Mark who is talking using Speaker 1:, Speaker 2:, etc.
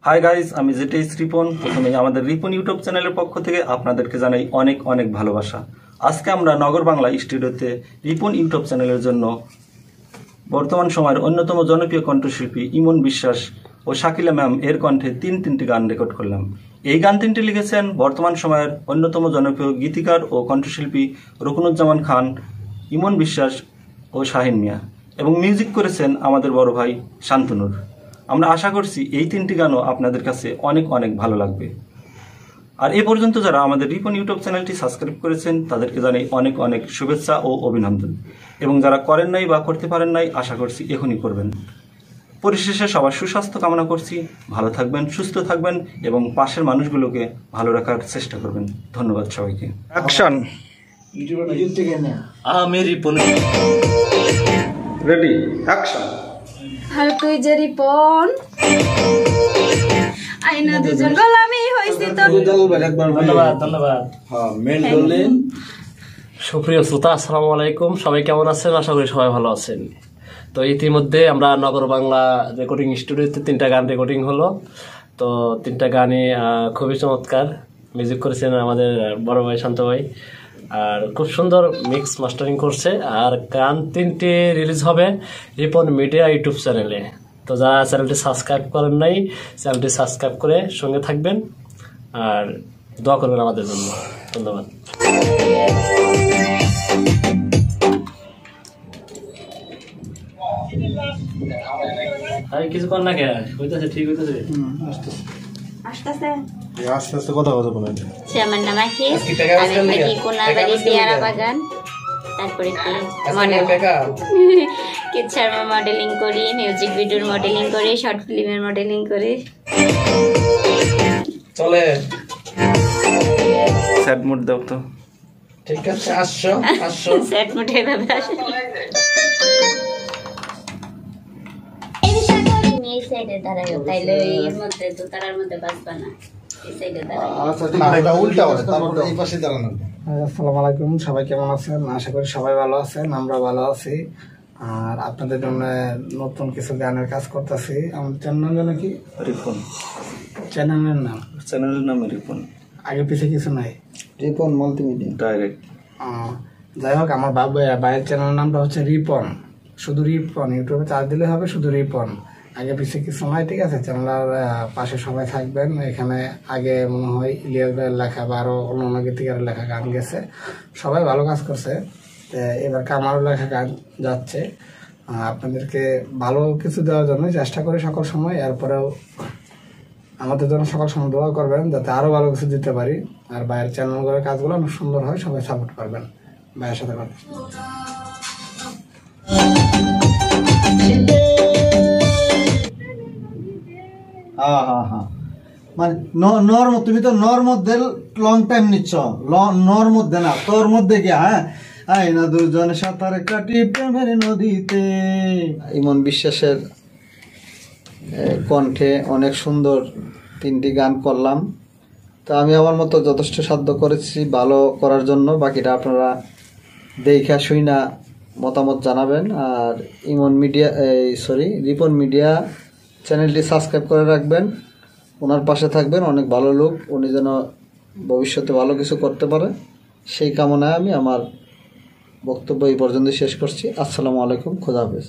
Speaker 1: Hi guys, আমি জেটেইস রিপন। প্রথমে আমাদের রিপন ইউটিউব চ্যানেলের পক্ষ থেকে আপনাদেরকে জানাই অনেক অনেক ভালোবাসা। আজকে আমরা নগর বাংলা স্টুডিওতে রিপন ইউটিউব চ্যানেলের জন্য বর্তমান সময়ের অন্যতম জনপ্রিয় কণ্ঠশিল্পী ইমন বিশ্বাস ও শাকিলা ম্যাম এর কণ্ঠে তিনটি গান রেকর্ড করলাম। এই গান তিনটি লিখেছেন বর্তমান সময়ের অন্যতম জনপ্রিয় গীতিকার ও কণ্ঠশিল্পী রুকনুজ্জামান খান, ইমন বিশ্বাস ও শাহিন মিয়া, এবং মিউজিক করেছেন আমাদের বড় ভাই শান্তনুর। আমরা আশা করছি এই তিনটি গানও আপনাদের কাছে অনেক অনেক ভালো লাগবে। আর এ পর্যন্ত যারা আমাদের রিপন ইউটিউব চ্যানেলটি সাবস্ক্রাইব করেছেন তাদেরকে জানাই অনেক অনেক শুভেচ্ছা ও অভিনন্দন, এবং যারা করেন নাই বা করতে পারেন নাই আশা করছি এখনই করবেন। পরিশেষে সবার সুস্বাস্থ্য কামনা করছি। ভালো থাকবেন, সুস্থ থাকবেন এবং পাশের মানুষগুলোকে ভালো রাখার চেষ্টা করবেন। ধন্যবাদ সবাইকে। অ্যাকশন।
Speaker 2: আমি রিপন।
Speaker 1: Ready, action.
Speaker 3: আর তুই যে রিপন, আইনা দুজন গোলামি হইছি তোর।
Speaker 2: ধন্যবাদ ধন্যবাদ। হ্যাঁ, মেন বললেন। সুপ্রিয় শ্রোতা, আসসালামু আলাইকুম। সবাই কেমন আছেন? আশা করি সবাই ভালো আছেন। তো ইতিমধ্যে আমরা নগর বাংলা রেকর্ডিং স্টুডিওতে 3টা গান রেকর্ডিং হলো। তো 3টা গানই খুবই চমৎকার। মিউজিক করেছেন আমাদের বড় ভাই শান্ত ভাই, আর খুব সুন্দর মিক্স মাস্টারিং করছে। আর গান 3টি রিলিজ হবে রিপন মিডিয়া ইউটিউব চ্যানেলে। তো যারা চ্যানেলটি সাবস্ক্রাইব করেন নাই, চ্যানেলটি সাবস্ক্রাইব করে সঙ্গে থাকবেন আর দোয়া করবেন আমাদের জন্য। ধন্যবাদ। কিছু কর না কে হইতেছে, ঠিক হইতেছে।
Speaker 3: আসতেছে
Speaker 4: আস্তে কথা কথা বলেন।
Speaker 3: আমার নাম আখিস, আমি থাকি কোনাবাড়ি পেয়ারা বাগান। তারপরে কি কিড শর্মা মডেলিং করি, মিউজিক ভিডিওর মডেলিং করি, শর্ট ফিল্মের মডেলিং করি।
Speaker 2: চলে
Speaker 1: স্যাড মুড দাও তো।
Speaker 2: ঠিক আছে, আসছো আসছো।
Speaker 3: সেট মুডে এভাবে আসে। এই সাইডে দাঁড়াও, তাইলে এর মধ্যে তো তারার মধ্যে বাজবা না। এই সাইডে দাঁড়াও।
Speaker 4: আচ্ছা, না এটা উল্টা হবে, তারপর এই পাশে দাঁড়ানো।
Speaker 5: আসসালামু আলাইকুম, সবাই কেমন আছেন? আশা করি সবাই ভালো আছেন, আমরা ভালো আছি। আর আপনাদের জন্য নতুন কিছু গানের কাজ করতেছি। আমাদের চ্যানেল যেন কি
Speaker 1: রিপন,
Speaker 5: চ্যানেলের নাম,
Speaker 1: চ্যানেলের নাম রিপন,
Speaker 5: আগে পিছিয়ে কিছু নাই,
Speaker 4: রিপন মাল্টিমিডিয়া
Speaker 1: ডাইরেক্ট।
Speaker 5: যাই হোক, আমার ভাইয়ের চ্যানেলের নামটা হচ্ছে রিপন, শুধু রিপন। ইউটিউবে চার্জ দিলে হবে শুধু রিপন, আগে পিছিয়ে কিছু নয়। ঠিক আছে, চ্যানেলের পাশে সবাই থাকবেন। এখানে আগে মনে হয় ইলিয়াস ভাইয়ের লেখা বা আরো অন্য গীতিকারের লেখা গান গেছে, সবাই ভালো কাজ করছে। এবার কামারও লেখা গান যাচ্ছে। আপনাদেরকে ভালো কিছু দেওয়ার জন্য চেষ্টা করি সকল সময়। এরপরেও আমাদের জন্য সকল সময় দোয়া করবেন যাতে আরো ভালো কিছু দিতে পারি। আর বাইরের চ্যানেলগুলোর কাজগুলো অনেক সুন্দর হয়, সবাই সাপোর্ট করবেন। ভাইয়ের সাথে কথা।
Speaker 4: মানে তুমি তো নর মধ্যে লং টাইম নিচ্ছ, নর মধ্যে না, তোর মধ্যে গিয়া। হ্যাঁ, আইনা দুজন সাঁতার কাটি প্রেমের নদীতে। ইমন বিশ্বাসের কণ্ঠে অনেক সুন্দর 3টি গান করলাম। তো আমি আমার মতো যথেষ্ট সাধ্য করেছি ভালো করার জন্য। বাকিটা আপনারা দেখা শুইনা মতামত জানাবেন। আর রিপন মিডিয়া চ্যানেলটি সাবস্ক্রাইব করে রাখবেন, ওনার পাশে থাকবেন। অনেক ভালো লোক, উনি যেন ভবিষ্যতে ভালো কিছু করতে পারে সেই কামনায় আমি আমার বক্তব্য এই পর্যন্ত শেষ করছি। আসসালামু আলাইকুম, খোদা হাফেজ।